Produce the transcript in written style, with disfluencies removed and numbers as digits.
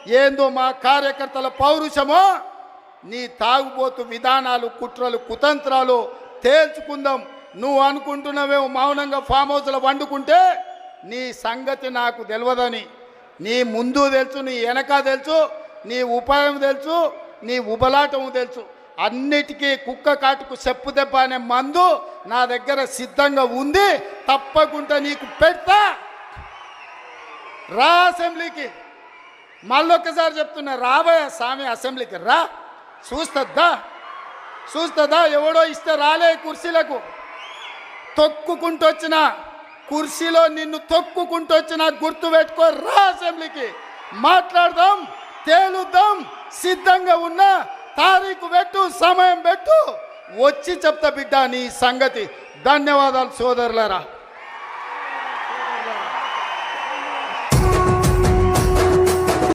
ఏందో మా కార్యకర్తల పౌరుషమో నీ తాగుబోతు విధానాలు కుట్రలు కుతంత్రాలు తేల్చుకుందాం. నువ్వు అనుకుంటున్నావేమో మౌనంగా ఫామ్ హౌస్లో వండుకుంటే నీ సంగతి నాకు తెలియదని. నీ ముందు తెలుసు, నీ వెనక తెలుసు, నీ ఉపాయం తెలుసు, నీ ఉబలాటం తెలుసు. అన్నిటికీ కుక్క కాటుకు చెప్పు దెబ్బ అనే మందు నా దగ్గర సిద్ధంగా ఉంది. తప్పకుండా నీకు పెడతా. రా అసెంబ్లీకి. మళ్ళొక్కసారి చెప్తున్నా, రాబోయే స్వామి అసెంబ్లీకి రా. చూస్తుందా ఎవడో ఇస్తే రాలే కుర్చీలకు. తొక్కుకుంటొచ్చిన కుర్చీలో నిన్ను తొక్కుకుంటొచ్చిన గుర్తు పెట్టుకో. రా అసెంబ్లీకి, మాట్లాడదాం, తేలుద్దాం. సిద్ధంగా ఉన్నా తారీఖు పెట్టు, సమయం పెట్టు, వచ్చి చెప్తా బిడ్డ నీ సంగతి. ధన్యవాదాలు సోదరులారా.